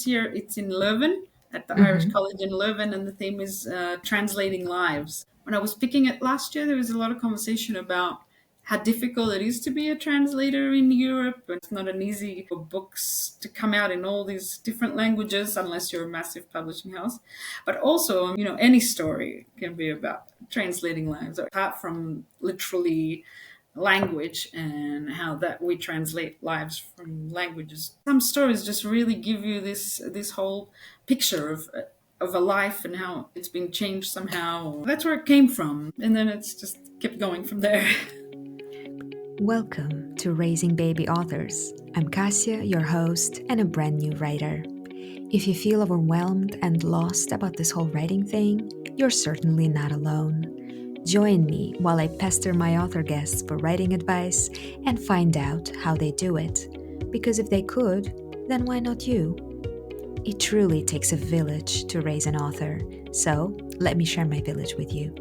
this year it's in Leuven at the Irish Hmm. College in Leuven, and the theme is translating lives. When I was picking it last year, there was a lot of conversation about how difficult it is to be a translator in Europe. It's not an easy for books to come out in all these different languages unless you're a massive publishing house. But also, any story can be about translating lives, apart from literally language and how that we translate lives from languages. Some stories just really give you this whole picture of a life and how it's been changed somehow. That's where it came from, and then it's just kept going from there. Welcome to Raising Baby Authors. I'm Cassia, your host, and a brand new writer. If you feel overwhelmed and lost about this whole writing thing, you're certainly not alone. Join me while I pester my author guests for writing advice and find out how they do it. Because if they could, then why not you? It truly takes a village to raise an author, so let me share my village with you.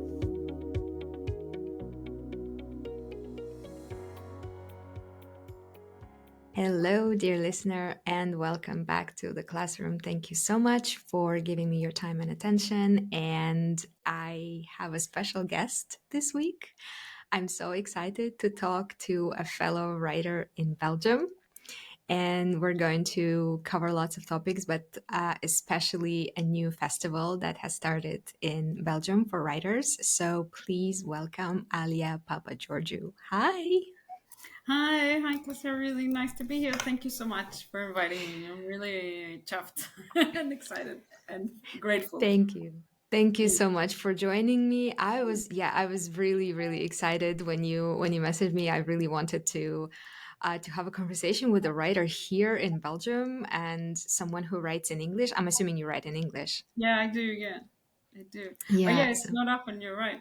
Hello, dear listener, and welcome back to the classroom. Thank you so much for giving me your time and attention. And I have a special guest this week. I'm so excited to talk to a fellow writer in Belgium. And we're going to cover lots of topics, but especially a new festival that has started in Belgium for writers. So please welcome Alia Papageorgiou. Hi. Hi, Claudia. Really nice to be here. Thank you so much for inviting me. I'm really chuffed and excited and grateful. Thank you. Thank you Yeah. so much for joining me. I was really excited when you messaged me. I really wanted to have a conversation with a writer here in Belgium and someone who writes in English. I'm assuming you write in English. Yeah, I do. Yeah, I do. But Yeah, yeah, it's so not often. You're right.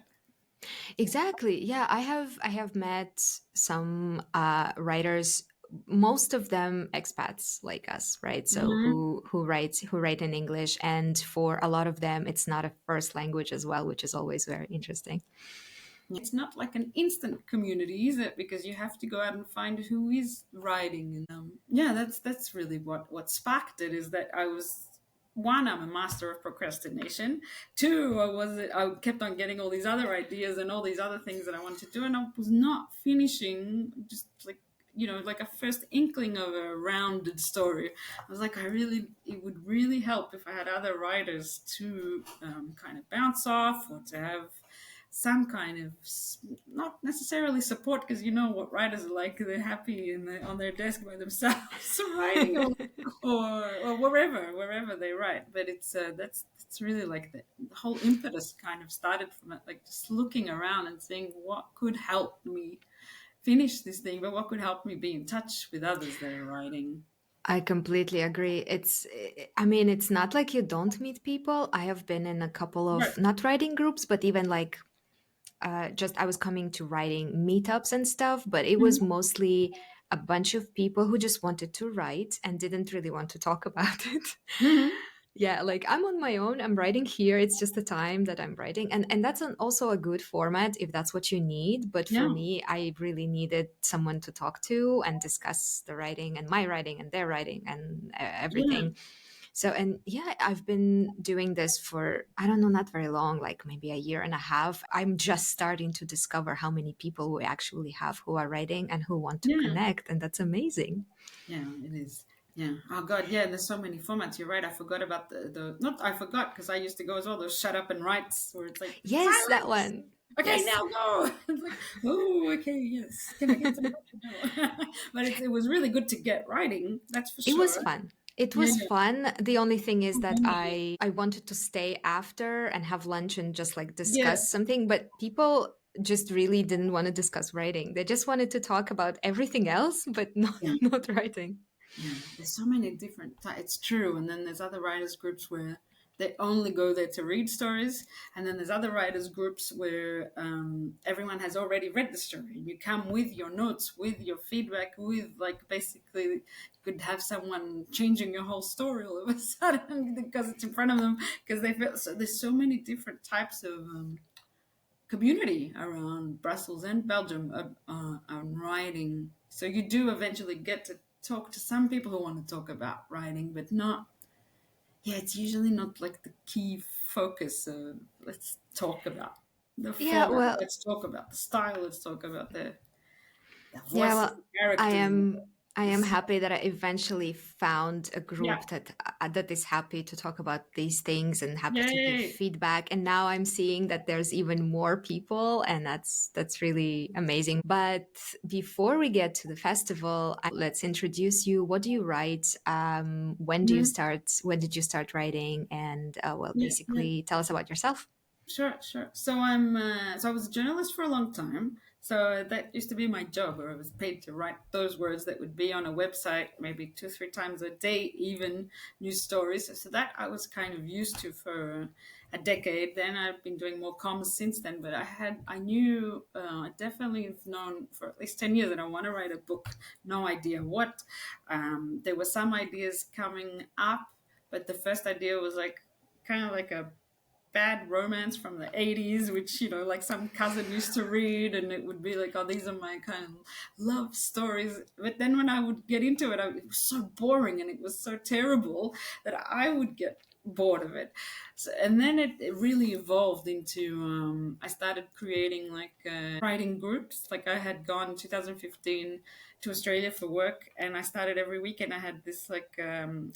exactly. Yeah, I have met some writers, most of them expats like us, right? So Hmm. who write in English, and for a lot of them, it's not a first language as well, which is always very interesting. It's not like an instant community, is it? Because you have to go out and find who is writing. And yeah, that's really what sparked it. Is that I was one, I'm a master of procrastination. Two, I kept on getting all these other ideas and all these other things that I wanted to do, and I was not finishing. Just like a first inkling of a rounded story. I was like, it would really help if I had other writers to kind of bounce off or to have some kind of not necessarily support, because you know what writers are like. They're happy on their desk by themselves writing, or wherever they write. But that's really like the whole impetus kind of started from it, like just looking around and seeing what could help me finish this thing, but what could help me be in touch with others that are writing. I completely agree. I mean, it's not like you don't meet people. I have been in a couple Right. of not writing groups, but even like just I was coming to writing meetups and stuff, but it was Mhm. mostly a bunch of people who just wanted to write and didn't really want to talk about it. Mhm. Yeah, like I'm on my own. I'm writing here. It's just the time that I'm writing, and that's also a good format if that's what you need. But for Yeah. me, I really needed someone to talk to and discuss the writing and my writing and their writing and Yeah. everything. So, and yeah, I've been doing this for, I don't know, not very long, like maybe a year and a half. I'm just starting to discover how many people we actually have who are writing and who want to Yeah. connect. And that's amazing. Yeah, it is. Yeah. Oh God. Yeah. There's so many formats. You're right. I forgot about the not. I forgot because I used to go as well. Those shut up and writes where it's like Yes, that silence. one. Okay, Yes. now go. It's like, oh, okay, yes. Can I get some coffee? No. But it was really good to get writing. That's for It was sure. fun. It Yeah. was fun. The only thing is that Mhm. I wanted to stay after and have lunch and just like Yeah. discuss something, but people just really didn't want to discuss writing. They just wanted to talk about everything else, but not Yeah. not writing. Yeah, there's so many different it's true. And then there's other writers groups where they only go there to read stories, and then there's other writers groups where everyone has already read the story. You come with your notes, with your feedback, with like basically you could have someone changing your whole story all of a sudden because it's in front of them, because they feel so. There's so many different types of community around Brussels and Belgium on writing. So you do eventually get to talk to some people who want to talk about writing, but not. yeah, it's usually not like the key focus. Let's talk about the Yeah, format. well, Let's talk about the style. Let's talk about the yeah, voices, well, the I characters, am I the am set. happy that I eventually found a Yeah, group that is happy to talk about these things and happy to give yay. feedback. And now I'm seeing that there's even more people, and that's really amazing. But before we get to the festival, let's introduce you. What do you write? When do you Mhm. start? When did you start writing? And well, Yeah, yeah. basically, tell us about yourself. Sure, sure. So I was a journalist for a long time. So that used to be my job, where I was paid to write those words that would be on a website, maybe two, three times a day, even news stories. So that I was kind of used to for a decade. Then I've been doing more comms since then. But I knew, I definitely have known for at least 10 years that I want to write a book. No idea what. There were some ideas coming up, but the first idea was like kind of like a bad romance from the 80s, which, like some cousin used to read, and it would be like, oh, these are my kind of love stories. But then when I would get into it, it was so boring and it was so terrible that I would get bored of it. So, and then it really evolved into, I started creating like writing groups. Like I had gone in 2015 to Australia for work, and I started every weekend. I had this like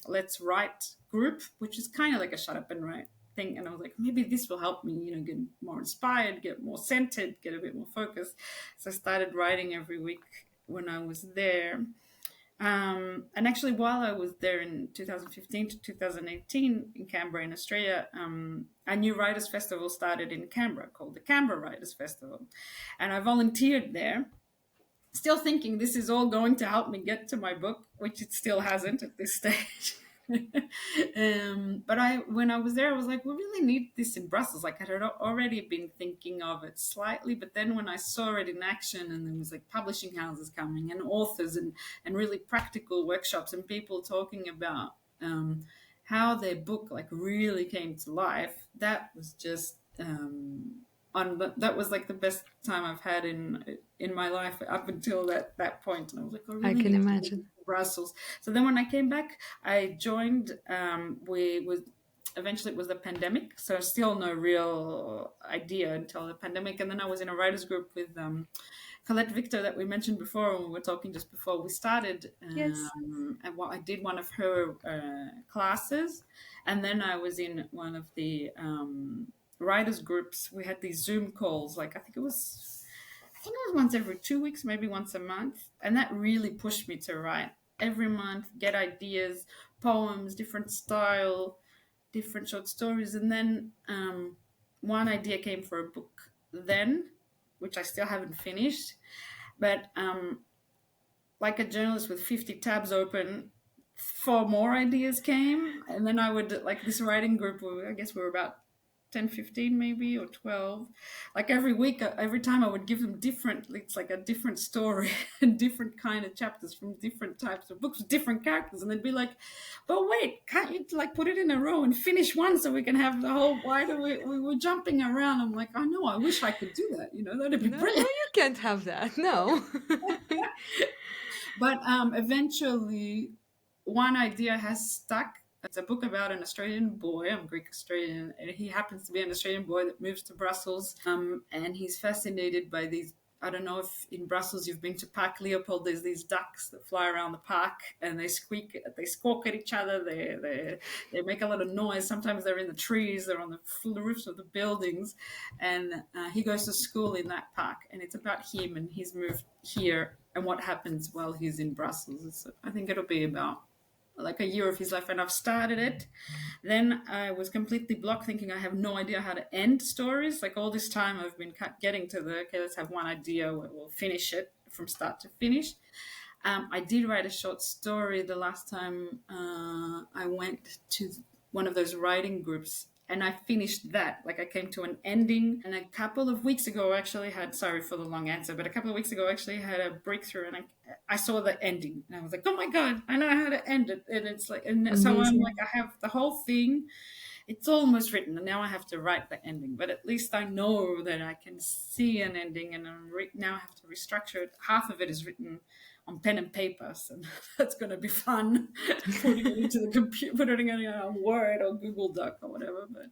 Let's Write group, which is kind of like a shut up and write thing. And I was like, maybe this will help me, get more inspired, get more centered, get a bit more focused. So I started writing every week when I was there. And actually, while I was there in 2015 to 2018 in Canberra, in Australia, a new writers' festival started in Canberra called the Canberra Writers' Festival. And I volunteered there, still thinking this is all going to help me get to my book, which it still hasn't at this stage. But when I was there, I was like, we really need this in Brussels. Like I had already been thinking of it slightly, but then when I saw it in action, and there was like publishing houses coming and authors and really practical workshops and people talking about how their book like really came to life, that was just that was like the best time I've had in my life up until that point. And I was like, I I really can need to go imagine. to Brussels. So then when I came back, I joined. We was eventually it was the pandemic, so still no real idea until the pandemic. And then I was in a writers group with Colette Victor that we mentioned before when we were talking just before we started. Yes. And I did one of her classes, and then I was in one of the writers groups. We had these Zoom calls, like I think it was once every 2 weeks, maybe once a month, and that really pushed me to write every month, get ideas, poems, different style, different short stories, and then one idea came for a book then, which I still haven't finished, but like a journalist with 50 tabs open, four more ideas came. And then I would, like this writing group, I guess we were about 10, 15 maybe, or 12. Like every week, every time I would give them different, it's like a different story and different kind of chapters from different types of books with different characters. And they'd be like, but wait, can't you like put it in a row and finish one so we can have the whole, why do we were jumping around? I'm like, I know, I wish I could do that. That'd be No, no, brilliant. you can't have that. No. But eventually, one idea has stuck. It's a book about an Australian boy. I'm Greek Australian, and he happens to be an Australian boy that moves to Brussels. And he's fascinated by these. I don't know if in Brussels you've been to Park Leopold. There's these ducks that fly around the park, and they squawk at each other. They make a lot of noise. Sometimes they're in the trees. They're on the roofs of the buildings, and he goes to school in that park. And it's about him, and he's moved here, and what happens while he's in Brussels. I think it'll be about like a year of his life, and I've started it. Then I was completely blocked, thinking I have no idea how to end stories. Like all this time, I've been getting to the okay, let's have one idea, we'll finish it from start to finish. I did write a short story the last time I went to one of those writing groups, and I finished that. Like I came to an ending, and a couple of weeks ago, I actually had, sorry for the long answer, but a couple of weeks ago, I actually had a breakthrough, and I saw the ending, and I was like, oh my God, I know how to end it. And it's like, and so I'm like, Amazing. I have the whole thing. It's almost written, and now I have to write the ending. But at least I know that I can see an ending, and now I have to restructure it. Half of it is written on pen and paper. So that's going to be fun, putting it into the computer, putting it on Word or Google Doc or whatever. But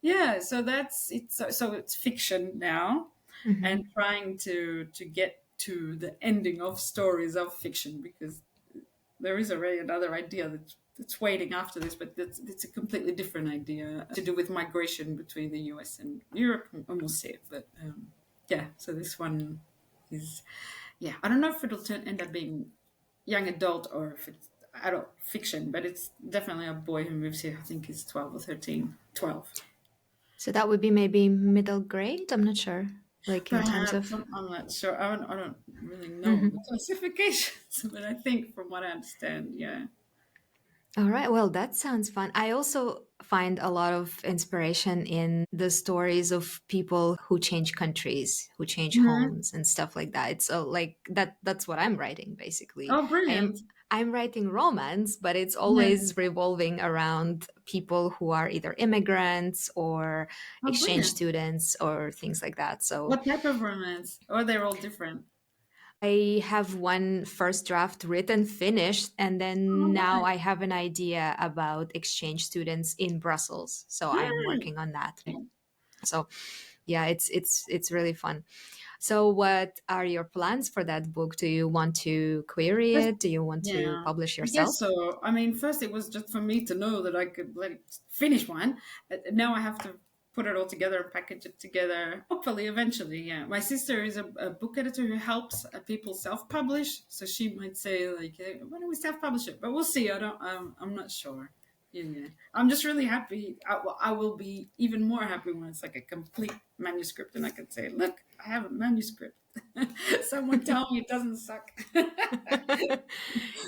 yeah, so that's it's so it's fiction now, Hmm. and trying to get to the ending of stories of fiction, because there is already another idea that's waiting after this, but it's a completely different idea to do with migration between the US and Europe, and we'll see it. But yeah, so this one is, yeah, I don't know if end up being young adult or if it's adult fiction, but it's definitely a boy who moves here. I think he's 12 or 13, 12. So that would be maybe middle grade. I'm not sure, like in terms Perhaps of. I'm not sure. I don't really know the Mhm. classifications, but I think from what I understand, yeah. All right. Well, that sounds fun. I also find a lot of inspiration in the stories of people who change countries, who change Mhm. homes and stuff like that. It's like that's what I'm writing basically. Oh, brilliant! I'm writing romance, but it's Yeah. always revolving around people who are either immigrants or Oh, exchange brilliant! students or things like that. So What type of romance? Or they're all different? I have one first draft written, finished, and then Oh, now right. I have an idea about exchange students in Brussels. So I'm working on that. Mm. So yeah, it's really fun. So what are your plans for that book? Do you want to query First, it? Do you want to yeah, publish I guess yourself? so. I mean, first it was just for me to know that I could let it finish one. Now I have to put it all together and package it together. Hopefully, eventually, yeah. My sister is a book editor who helps people self-publish, so she might say like, hey, "Why don't we self-publish it?" But we'll see. I don't. I'm not sure. Yeah, yeah. I'm just really happy. I will be even more happy when it's like a complete manuscript, and I can say, "Look, I have a manuscript." Someone tell me it doesn't suck.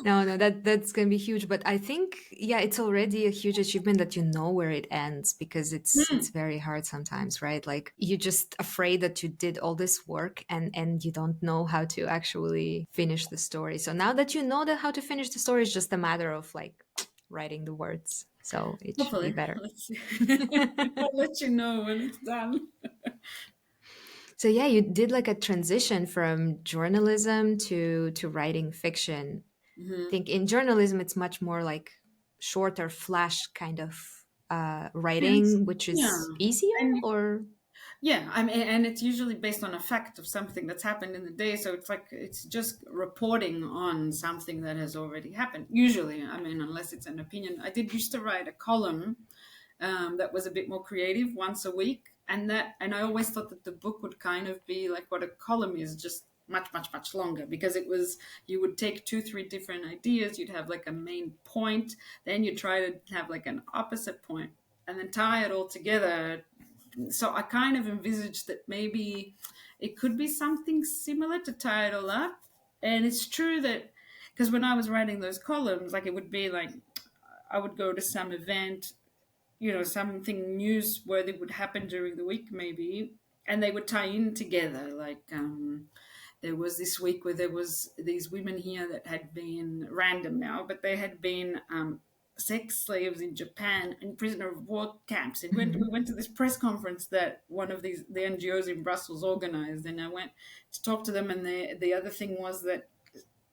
No, no, that's gonna be huge. But I think, yeah, it's already a huge achievement that you know where it ends because it's Hmm. very hard sometimes, right? Like you're just afraid that you did all this work and you don't know how to actually finish the story. So now that you know that how to finish the story, it's just a matter of like writing the words. So it should be Hopefully, better. let's see. I'll let you know when it's done. So yeah, you did like a transition from journalism to writing fiction. Hmm. Think in journalism it's much more like shorter flash kind of Yes. writing, which Yeah. is easier And or yeah, I mean, and it's usually based on a fact of something that's happened in the day. So it's like it's just reporting on something that has already happened. Usually, I mean, unless it's an opinion. I did used to write a column that was a bit more creative once a week, and I always thought that the book would kind of be like what a column is, just much longer, because it was, you would take two three different ideas, you'd have like a main point, then you try to have like an opposite point, and then tie it all together. So I kind of envisaged that maybe it could be something similar to tie it all up. And it's true that, because when I was writing those columns, like it would be like I would go to some event, something newsworthy would happen during the week, maybe, and they would tie in together. Like there was this week where there was these women here that had been random now, but they had been sex slaves in Japan and prisoner of war camps. And we Mhm. went to this press conference that one of the NGOs in Brussels organized, and I went to talk to them. And the other thing was that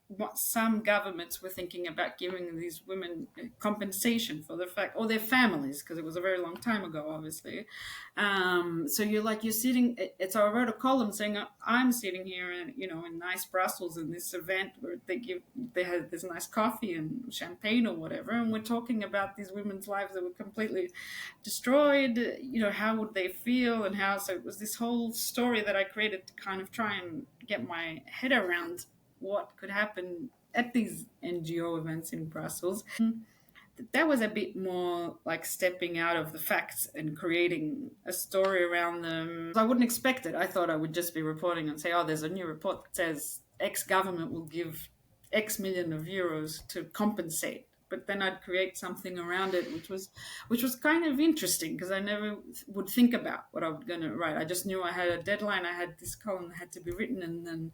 what some governments were thinking about giving these women compensation for the fact, or their families, because it was a very long time ago, obviously. So you're sitting. So I wrote a column saying I'm sitting here, in nice Brussels in this event where they had this nice coffee and champagne or whatever, and we're talking about these women's lives that were completely destroyed. How would they feel, and how? So it was this whole story that I created to kind of try and get my head around what could happen at these NGO events in Brussels. That was a bit more like stepping out of the facts and creating a story around them. I wouldn't expect it. I thought I would just be reporting and say, oh, there's a new report that says X government will give X million of euros to compensate. But then I'd create something around it, which was kind of interesting, because I never would think about what I was going to write. I just knew I had a deadline. I had this column that had to be written, and then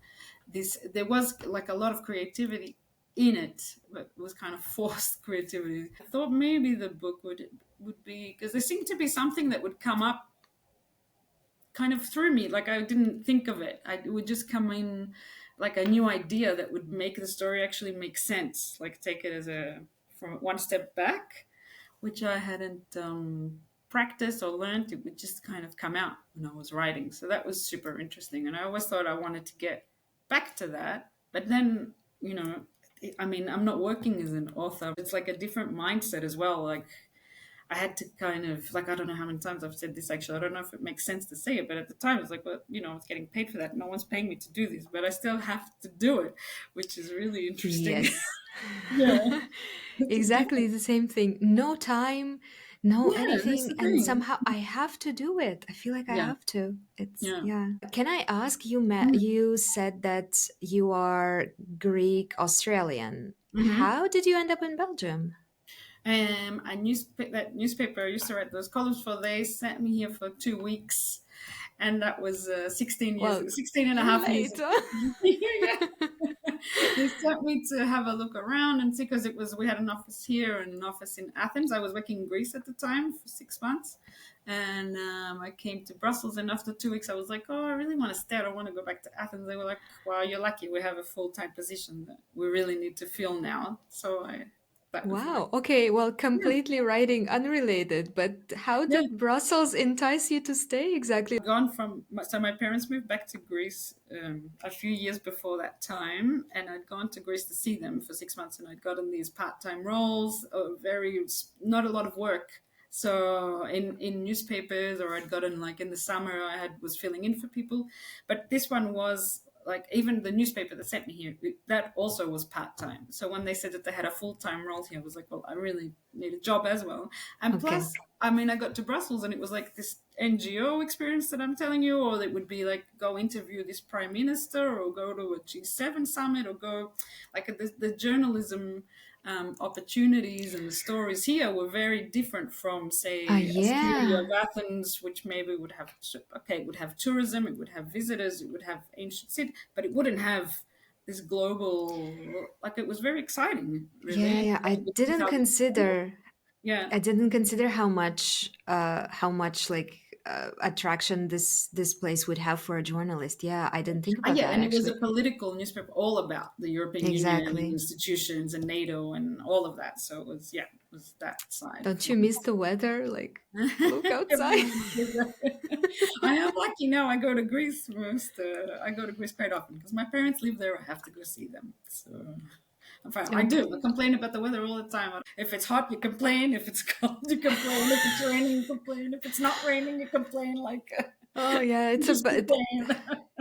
there was like a lot of creativity in it, but it was kind of forced creativity. I thought maybe the book would be, because there seemed to be something that would come up kind of through me, like I didn't think of it. It would just come in like a new idea that would make the story actually make sense, like take it as a from one step back, which I hadn't practiced or learned. It would just kind of come out when I was writing. So that was super interesting. And I always thought I wanted to get back to that. But then, I mean, I'm not working as an author. It's like a different mindset as well. Like, I had to kind of, like, I don't know how many times I've said this actually. I don't know if it makes sense to say it, but at the time it's like, well, I was getting paid for that. No one's paying me to do this, but I still have to do it, which is really interesting. Yes. Yeah. Exactly the same thing. No time, no Yeah, that's anything, the and thing. somehow I have to do it. I feel like I Yeah. have to. It's Yeah. yeah. Can I ask you? Mm. You said that you are Greek Australian. Mm-hmm. How did you end up in Belgium? That newspaper I used to write those columns for, they sent me here for 2 weeks. And that was Well, 16 and a too half years late. Huh? ago. Yeah. They sent me to have a look around and see, because we had an office here and an office in Athens. I was working in Greece at the time for 6 months. And I came to Brussels, and after 2 weeks, I was like, oh, I really want to stay. I don't want to go back to Athens. They were like, well, you're lucky. We have a full time position that we really need to fill now. That was like, Wow. Okay. Well, yeah. completely writing unrelated, but how Yeah. did Brussels entice you to stay exactly? My parents moved back to Greece a few years before that time, and I'd gone to Greece to see them for 6 months, and I'd gotten these part-time roles, very not a lot of work. So in newspapers, or I'd gotten, like, in the summer was filling in for people, but this one was like, even the newspaper that sent me here, that also was part-time. So when they said that they had a full-time role here, I was like, well, I really need a job as well. And Okay. plus, I mean, I got to Brussels and it was like this NGO experience that I'm telling you, or it would be like go interview this prime minister, or go to a G7 summit, or go, like, the journalism opportunities and the stories here were very different from, say, a city of Yeah. Athens, which maybe it would have tourism, it would have visitors, it would have ancient city, but it wouldn't have this global, like, it was very exciting, Yeah, really. yeah. I With didn't 2004. consider Yeah. I didn't consider how much like attraction this place would have for a journalist. Yeah, I didn't think about Yeah, that and it was a actually. political newspaper, all about the European Union and Exactly. institutions and NATO and all of that. So it was that side Don't of you life. miss the weather? Like, look outside. Everyone does that. I am lucky now. I go to Greece quite often because my parents live there. I have to go see them. So I'm fine. I do. I Okay. complain about the weather all the time. If it's hot, you complain. If it's cold, you complain. If it's raining, you complain. If it's not raining, you complain. Like, Oh yeah, you just complain.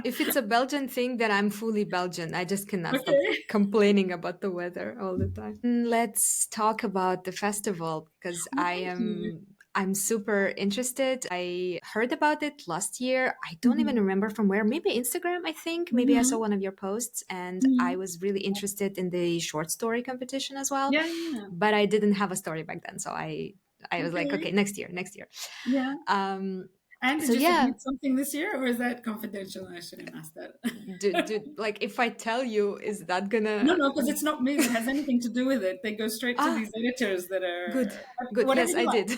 if it's a Belgian thing, then I'm fully Belgian. I just cannot stop Okay. complaining about the weather all the time. Let's talk about the festival because Well, thank you. I'm super interested. I heard about it last year. I don't even Hmm. remember from where. Maybe Instagram, I think. Maybe I saw Hmm. one of your posts and I Hmm. was really interested in the short story competition as well. Yeah, yeah. But I didn't have a story back then, so I was like, okay, Okay. next year, next year. Yeah. Um, And so did you yeah, submit something this year, or is that confidential? I shouldn't ask that. like if I tell you, is that No, gonna? no, because it's not me that has anything to do with it. They go straight to Ah, these editors that good, are good. whatever Yes, you I like. did.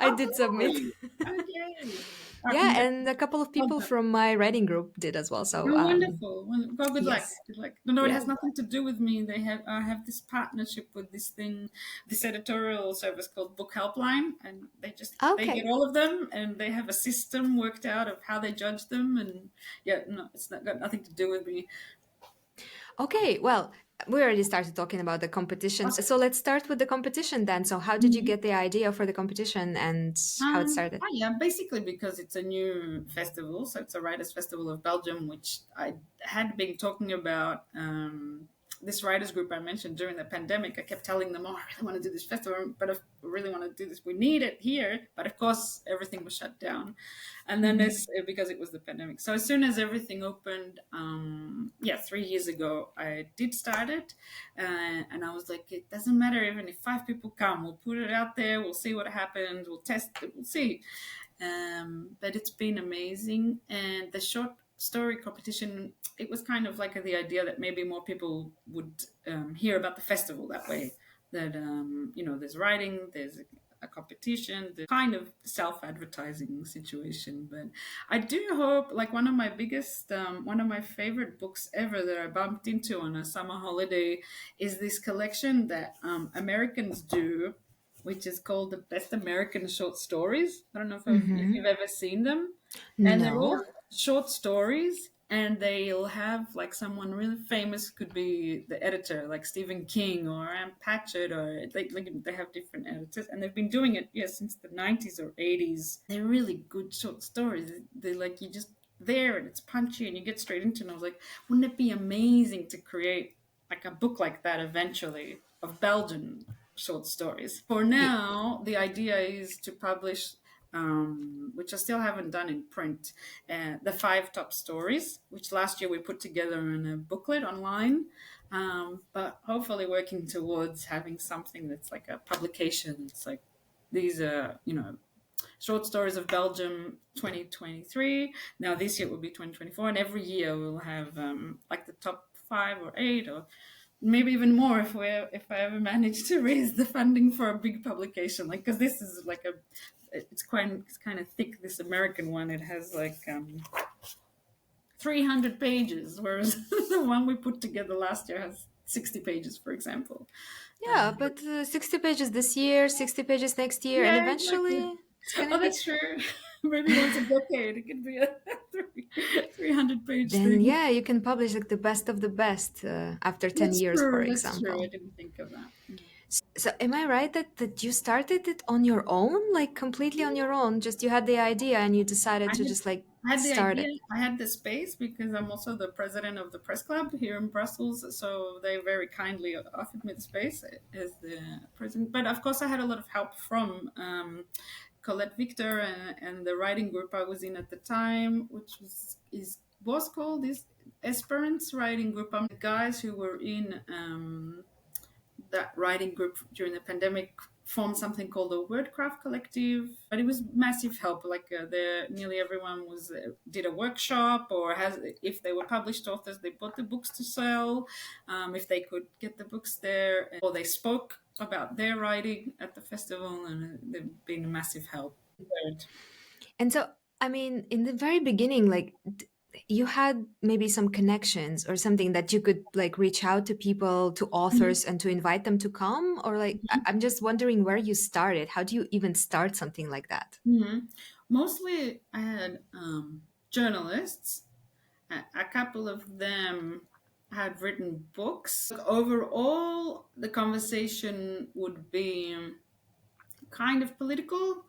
I Oh, did submit. great. Okay. Yeah, and a Congratulations. couple of Well people done. from my writing group did as well. So, Oh, wonderful. Well, good luck. yes, Good luck. No, it yeah. has nothing to do with me. I have this partnership with this editorial service called Book Helpline, and they get Okay, all of them, and they have a system worked out of how they judge them, and yeah, no, it's not got nothing to do with me. okay. Well, we already started talking about the competition, Okay. so let's start with the competition then. So, how did you get the idea for the competition and how it started? Yeah, basically because it's a new festival, so it's a Writers' Festival of Belgium, which I had been talking about. This writers group I mentioned during the pandemic, I kept telling them, "Oh, I really want to do this festival, but if we really want to do this, we need it here." But of course, everything was shut down, and then Mhm. this because it was the pandemic. So as soon as everything opened, yeah, 3 years ago, I did start it, and I was like, it doesn't matter even if 5 people come. We'll put it out there. We'll see what happens. We'll test it. We'll see. But it's been amazing. And the short story competition, it was kind of like the idea that maybe more people would hear about the festival that way. That there's writing, there's a competition, the kind of self-advertising situation. But I do hope, like one of my favorite books ever that I bumped into on a summer holiday is this collection that Americans do, which is called the Best American Short Stories. I don't know if Mm-hmm. you've ever seen them. And they're No. all short stories, and they'll have like someone really famous, could be the editor, like Stephen King or Anne Patchett, or like they have different editors, and they've been doing it, yeah, since the 90s or 80s. They're really good short stories. They like, you just there and it's punchy and you get straight into it. And I was like, wouldn't it be amazing to create like a book like that eventually of Belgian short stories? For Ye- now, the idea is to publish, which I still haven't done in print, the five top stories, which last year we put together in a booklet online. But hopefully, working towards having something that's like a publication. It's like these are, short stories of Belgium 2023. Now this year will be 2024, and every year we'll have like the top 5 or 8, or maybe even more if I ever manage to raise the funding for a big publication. Like, because this is like it's kind of thick. This American one, it has like 300 pages, whereas the one we put together last year has 60 pages, for example. Yeah, but 60 pages this year, 60 pages next year, and Yeah, exactly. eventually it's gonna Oh, be. that's true. Maybe once a decade, it could be a 300-page Then, thing. yeah, you can publish like the best of the best after 10 That's years, for true. That's true. I example. didn't think of that. So, am I right that you started it on your own, like completely on your own? Just you had the idea and you decided I to had, just like I had the start idea. it. I had the space because I'm also the president of the press club here in Brussels. So they very kindly offered me the space as the president. But of course, I had a lot of help from Colette Victor and the writing group I was in at the time, which was called this Esperance writing group. I'm the guys who were in that writing group during the pandemic formed something called the Wordcraft Collective, but it was massive help. Like nearly everyone was did a workshop, or has, if they were published authors, they bought the books to sell, if they could get the books there, or they spoke about their writing at the festival, and they've been a massive help. And so, I mean, in the very beginning, like you had maybe some connections or something that you could like reach out to people, to authors, and to invite them to come, or like I'm just wondering where you started. How do you even start something like that? Mhm. Mostly, I had journalists. A couple of them had written books. Overall, the conversation would be kind of political,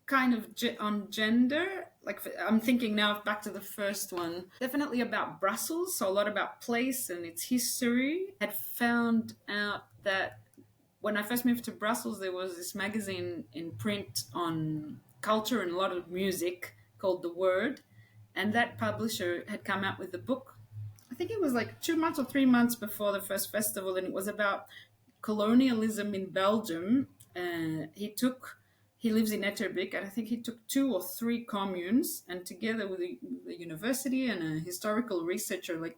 kind of on gender. Like, I'm thinking now back to the first one, definitely about Brussels, so a lot about place and its history. I had found out that when I first moved to Brussels, there was this magazine in print on culture and a lot of music called The Word. And that publisher had come out with a book. I think it was like 2 months or 3 months before the first festival, and it was about colonialism in Belgium. He lives in Etterbeek, and I think he took 2 or 3 communes, and together with the university and a historical researcher, like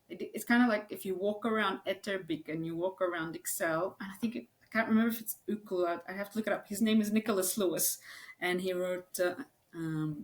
it's kind of like if you walk around Etterbeek and you walk around Ixelles, and I can't remember if it's Uccle. I have to look it up. His name is Nicholas Lewis, and he wrote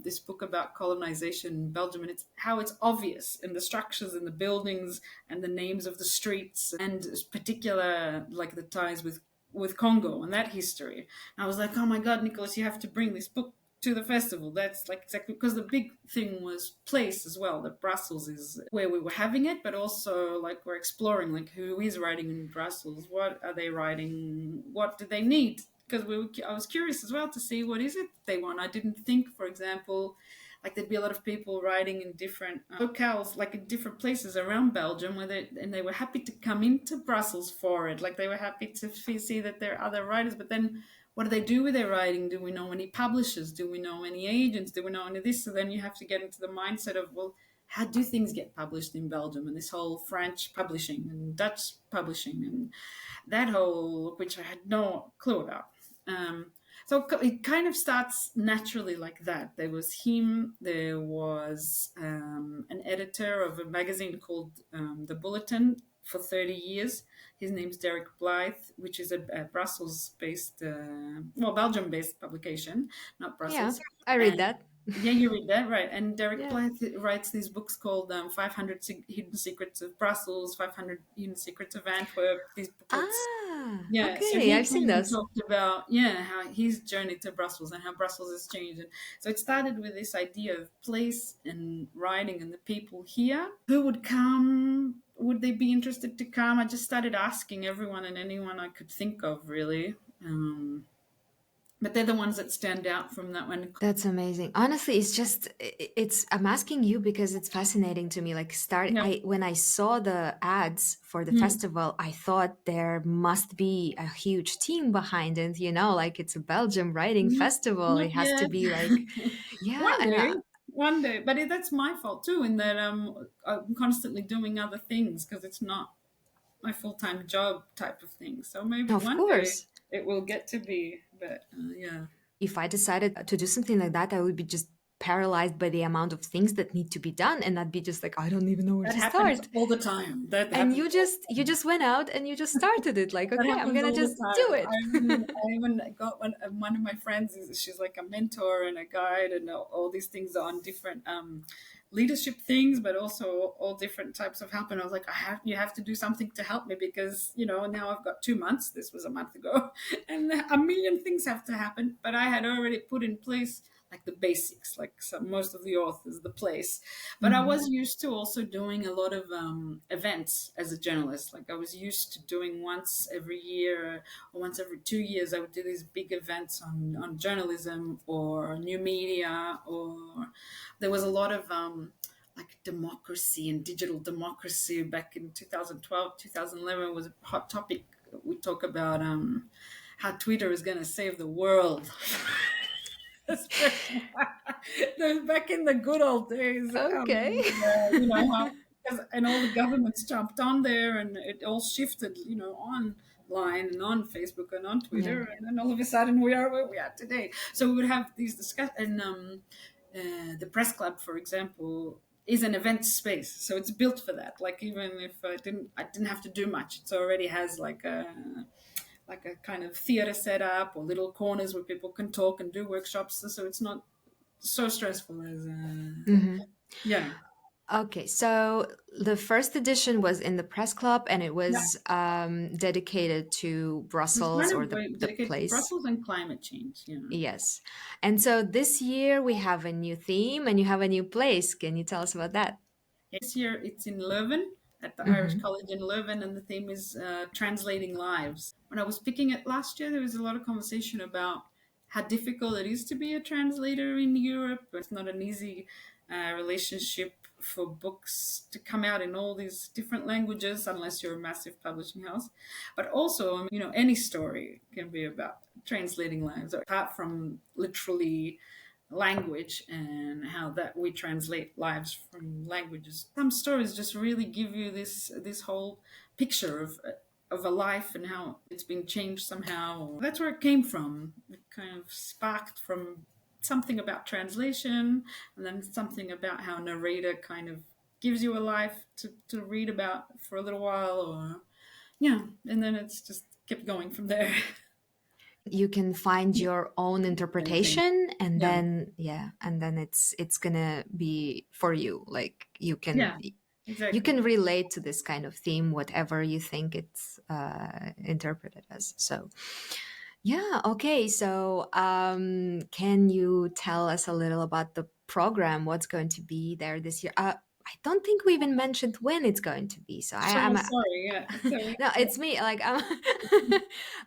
this book about colonization in Belgium, and it's how it's obvious in the structures and the buildings and the names of the streets, and particular like the ties with Congo and that history. And I was like, oh my God, Nicholas, you have to bring this book to the festival. That's like exactly because the big thing was place as well. That Brussels is where we were having it, but also like we're exploring like who is writing in Brussels, what are they writing, what do they need? Because I was curious as well to see what is it they want. I didn't think, for example, like there'd be a lot of people writing in different locales, like in different places around Belgium, and they were happy to come into Brussels for it. Like they were happy to see that there are other writers, but then what do they do with their writing? Do we know any publishers? Do we know any agents? Do we know any of this? So then you have to get into the mindset of, well, how do things get published in Belgium, and this whole French publishing and Dutch publishing and that whole, which I had no clue about. So it kind of starts naturally like that. There was him. There was an editor of a magazine called The Bulletin, for 30 years. His name's Derek Blythe, which is a Brussels-based, Belgium-based publication, not Yeah, Brussels. I read And that. yeah, you read that, right? And Derek Yeah. Blythe writes these books called 500 Hidden Secrets of Brussels, 500 Hidden Secrets of Antwerp. These booklets, Ah, yeah, so okay. he I've seen came and those. talked about, yeah, how his journey to Brussels and how Brussels has changed. And so it started with this idea of place and writing and the people here who would come. Would they be interested to come? I just started asking everyone and anyone I could think of, really. But they're the ones that stand out from that one. That's amazing. Honestly, it's just it's I'm asking you because it's fascinating to me. Like start Yeah. I when I saw the ads for the Mm. festival, I thought there must be a huge team behind it, like it's a Belgium writing festival. Not It has to yet. be like yeah, One and day, one day. But that's my fault too, in that I'm constantly doing other things because it's not my full time job type of thing. So maybe of one day course, it will get to be. But yeah, if I decided to do something like that, I would be just paralyzed by the amount of things that need to be done and I'd be just like I don't even know where that to happens start. all the time. That And happens you all just you just went out and you just started it like That okay, I'm happens going to all the just do time. it. I even got one of my friends. She's like a mentor and a guide, and all these things on different leadership things, but also all different types of help. And I was like, you have to do something to help me because now I've got 2 months. This was a month ago, and a million things have to happen. But I had already put in place like the basics, like most of the authors, the place. But I was used to also doing a lot of events as a journalist. Like I was used to doing once every year or once every 2 years, I would do these big events on journalism or new media, or there was a lot of like democracy and digital democracy back in 2012, 2011 was a hot topic. We talk about how Twitter is going to save the world. Those back in the good old days, Okay. how and all the governments jumped on there, and it all shifted, online and on Facebook and on Yeah. Twitter, and then all of a sudden we are where we are today. So we would have these discussions, and the press club, for example, is an event space, so it's built for that. Like even if I didn't have to do much. It already has like a kind of theater setup or little corners where people can talk and do workshops. So it's not so stressful as yeah. Okay, so the first edition was in the press club and it Yeah. was dedicated to It's Brussels kind or of the dedicated to place. Brussels and climate change. Yes. And so this year we have a new theme and you have a new place. Can you tell us about that? This year it's in Leuven at the Irish College in Leuven, and the theme is translating lives. When I was speaking it last year, there was a lot of conversation about how difficult it is to be a translator in Europe. It's not an easy relationship for books to come out in all these different languages unless you're a massive publishing house. But also, any story can be about translating lives, apart from literally language and how that we translate lives from languages. Some stories just really give you this whole picture of a life and how it's been changed somehow. That's where it came from. It kind of sparked from something about translation, and then something about how a narrator kind of gives you a life to read about for a little while, or yeah, and then it's just kept going from there. You can find your own Same thing. interpretation and Yeah. then it's gonna be for you. Like Yeah. you Exactly. can relate to this kind of theme, whatever you think it's interpreted as. So yeah, okay. So, can you tell us a little about the program? What's going to be there this year? I don't think we even mentioned when it's going to be. So So sorry. Yeah. So no, it's me. Like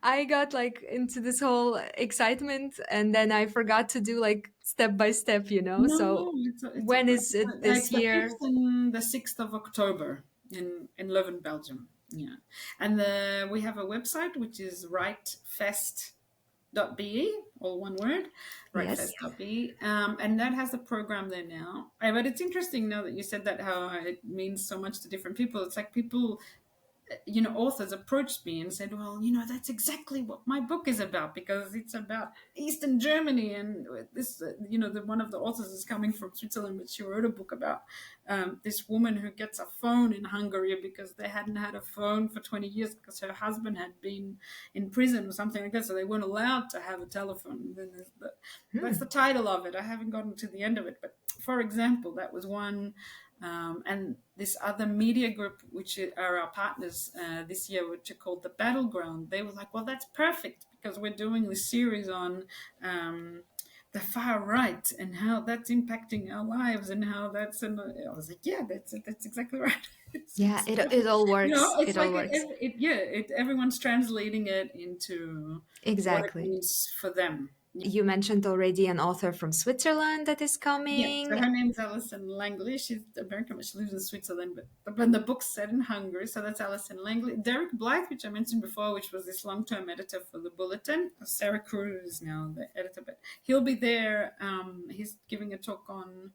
I got like into this whole excitement, and then I forgot to do like step by step. no, So it's when is it this it's the year? 5th and the 6th of October in Leuven, Belgium. Yeah, and we have a website which is writefest.be, all one word, Yes. writefest.be, and that has the program there now. But it's interesting now that you said that, how it means so much to different people. It's like people authors approached me and said, well, that's exactly what my book is about, because it's about Eastern Germany. And this, one of the authors is coming from Switzerland, but she wrote a book about this woman who gets a phone in Hungary because they hadn't had a phone for 20 years because her husband had been in prison or something like that. So they weren't allowed to have a telephone. And then that's the title of it. I haven't gotten to the end of it. But for example, that was one. And this other media group, which are our partners this year, which are called The Battleground, they were like, well, that's perfect because we're doing this series on the far right and how that's impacting our lives and how that's. And I was like, yeah, that's exactly right. Yeah, It's it all works. it's It all like works. everyone's translating it into what it Exactly. means for them. You mentioned already an author from Switzerland that is Yeah, so coming. her name's Alison Langley. She's American, but she lives in Switzerland. But the book's set in Hungary, so that's Alison Langley. Derek Blythe, which I mentioned before, which was this long-term editor for the Bulletin. Sarah Cruz is now the editor, but he'll be there. He's giving a talk on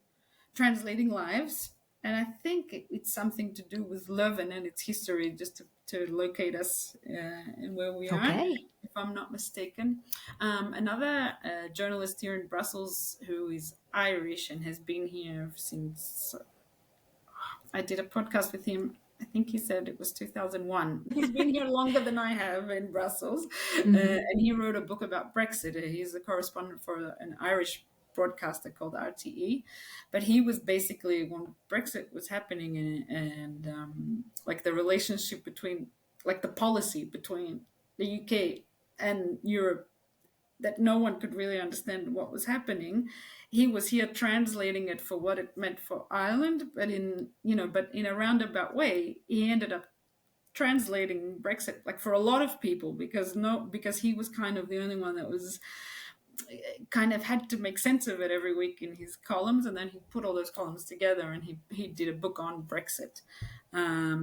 translating lives, and I think it's something to do with Leuven and its history, just to locate us and where we are, Okay. if I'm not mistaken. Another journalist here in Brussels who is Irish and has been here since I did a podcast with him. I think he said it was 2001. He's been here longer than I have in Brussels. Mhm. And he wrote a book about Brexit. He's a correspondent for an Irish broadcaster called RTE. But he was basically, when Brexit was happening, and like the relationship between, like the policy between the UK and Europe, that no one could really understand what was happening. He was here translating it for what it meant for Ireland, but in a roundabout way, he ended up translating Brexit, like for a lot of people, because he was kind of the only one that was kind of had to make sense of it every week in his columns, and then he put all those columns together and he did a book on Brexit.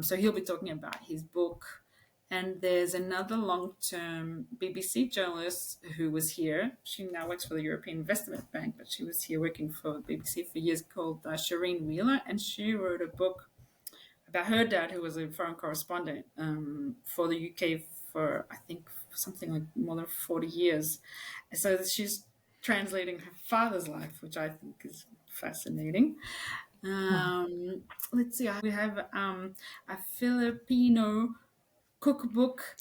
So he'll be talking about his book. And there's another long-term BBC journalist who was here. She now works for the European Investment Bank, but she was here working for BBC for years, called Shireen Wheeler, and she wrote a book about her dad, who was a foreign correspondent for the UK for, I think, something like more than 40 years. So she's translating her father's life, which I think is fascinating. Wow. Let's see, we have a Filipino cookbook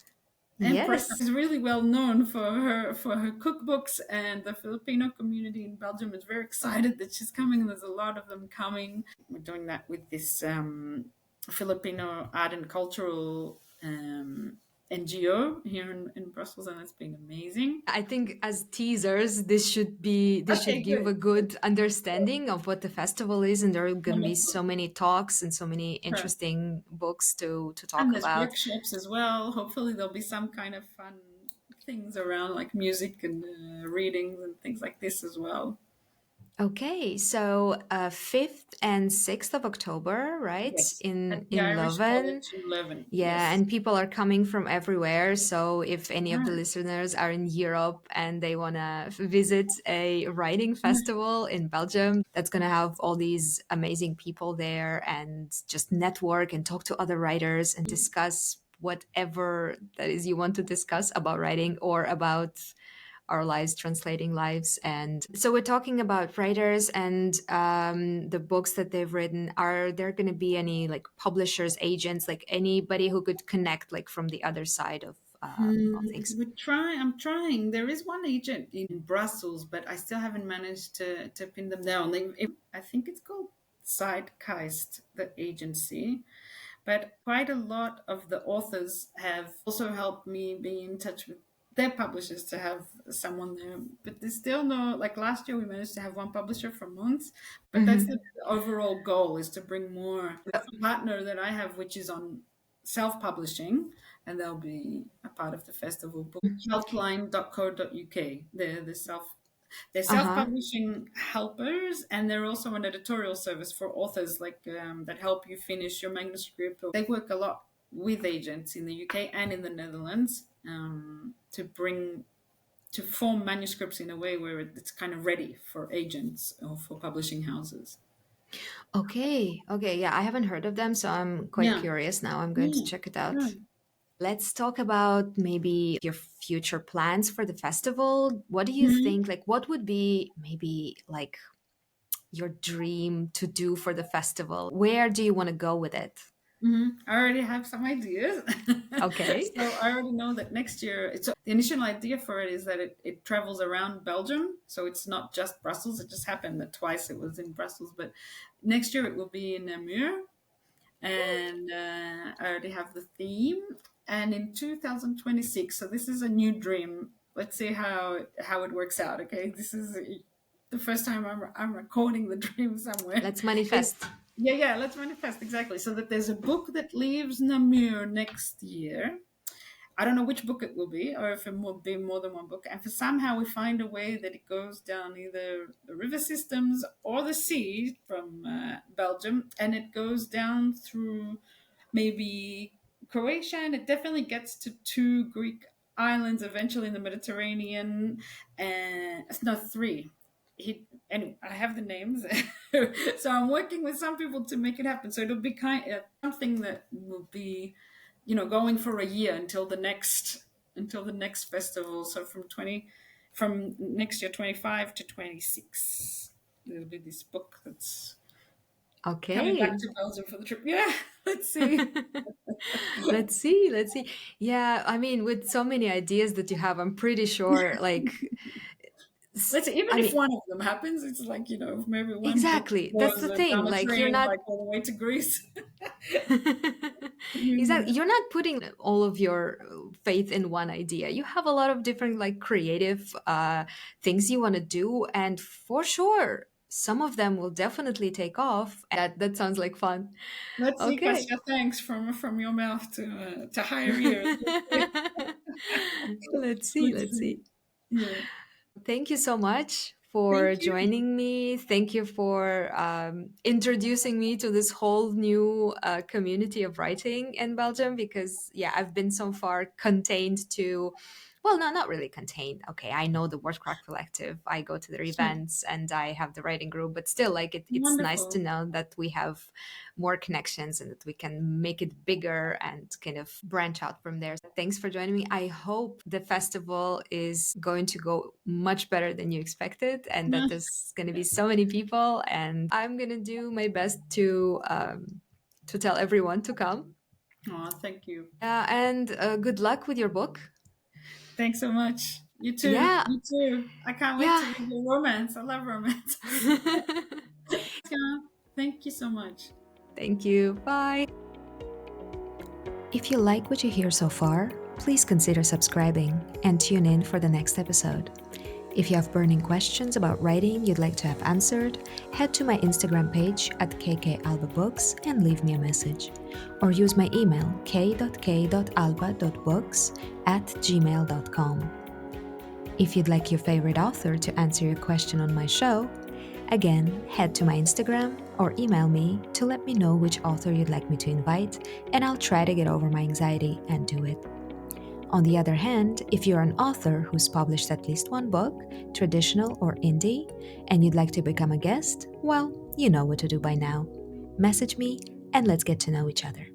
empress Yes. is really well known for her cookbooks, and the Filipino community in Belgium is very excited that she's coming. There's a lot of them coming. We're doing that with this Filipino art and cultural NGO here in Brussels, and it's been amazing. I think as teasers, this should Okay, give a good. good understanding of what the festival is, and there are going to be so Wonderful. many talks and so many Sure. interesting books to talk And there's about. workshops as well. Hopefully, there'll be some kind of fun things around, like music and readings and things like this as well. Okay, so 5th and 6th of October, right? Yes, at the In Irish Leuven. College in Leuven. Yeah, Yes. and people are coming from everywhere. So if any of the Right. listeners are in Europe and they want to visit a writing festival in Belgium, that's going to have all these amazing people there and just network and talk to other writers and discuss whatever that is you want to discuss about writing or about our lives, translating lives. And so we're talking about writers and the books that they've written. Are there going to be any like publishers, agents, like anybody who could connect like from the other side of things? I'm trying. There is one agent in Brussels, but I still haven't managed to pin them down. I think it's called Zeitgeist, the agency. But quite a lot of the authors have also helped me be in touch with their publishers to have someone there. But there's still no, like last year we managed to have one publisher for months, but that's the Hmm. overall goal, is to bring more. The partner that I have, which is on self-publishing, and they'll be a part of the festival book, helpline.co.uk. They're Uh huh. self-publishing helpers, and they're also an editorial service for authors, like that help you finish your manuscript. They work a lot with agents in the UK and in the Netherlands to form manuscripts in a way where it's kind of ready for agents or for publishing houses. Okay, okay, yeah, I haven't heard of them, so I'm quite Yeah. curious now. I'm going to Mm. check it Yeah. out. Let's talk about maybe your future plans for the festival. What do you Mhm. think? Like, what would be maybe like your dream to do for the festival? Where do you want to go with it? I already have some ideas. Okay. So I already know that next year, the initial idea for it is that it travels around Belgium. So it's not just Brussels. It just happened that twice it was in Brussels, but next year it will be in Namur. And I already have the theme. And in 2026, so this is a new dream. Let's see how it works out. Okay, this is the first time I'm recording the dream somewhere. Let's Is manifest. yeah, yeah. Let's manifest exactly. So that there's a book that leaves Namur next year. I don't know which book it will be, or if it will be more than one book. And for somehow we find a way that it goes down either the river systems or the sea from Belgium, and it goes down through maybe Croatia, and it definitely gets to two Greek islands eventually in the Mediterranean, and no, three. Anyway, I have the names, so I'm working with some people to make it happen. So it'll be kind of something that will be, going for a year until the next festival. So from next year 25 to 26, there'll be this book that's coming back Okay. to Belgium for the trip. Yeah, let's see. Let's see, let's see. Yeah, I mean, with so many ideas that you have, I'm pretty sure, like, Let's see. Even I if mean, one of them happens, it's like, if maybe one book exactly. That's goes the thing. down a Like, you're train, not like all the way to Greece. exactly. Yeah. You're not putting all of your faith in one idea. You have a lot of different, like, creative things you want to do, and for sure, some of them will definitely take off. That sounds like fun. Let's see, Okay. Kasia. Thanks from your mouth to higher ears. Let's see. Let's Let's see. see. Yeah. Thank you so much Thank for you. joining me. Thank you for introducing me to this whole new community of writing in Belgium because, yeah, I've been so far contained to, well, no, not really contained. Okay, I know the Wordcraft Collective. I go to their Yeah. events and I have the writing group, but still, like, it's nice to Wonderful. know that we have more connections and that we can make it bigger and kind of branch out from there. Thanks for joining me. I hope the festival is going to go much better than you expected and that there's going to be so many people. And I'm going to do my best to tell everyone to come. Oh, thank you. And good luck with your book. Thanks so much. You too. Yeah, You too. I can't wait to yeah. read your romance. I love romances. Yeah. Thank you so much. Thank you. Bye. If you like what you hear so far, please consider subscribing and tune in for the next episode. If you have burning questions about writing you'd like to have answered, head to my Instagram page at kkalbabooks and leave me a message. Or use my email k.k.alba.books@gmail.com. If you'd like your favorite author to answer your question on my show, again, head to my Instagram or email me to let me know which author you'd like me to invite, and I'll try to get over my anxiety and do it. On the other hand, if you're an author who's published at least one book, traditional or indie, and you'd like to become a guest, well, you know what to do by now. Message me and let's get to know each other.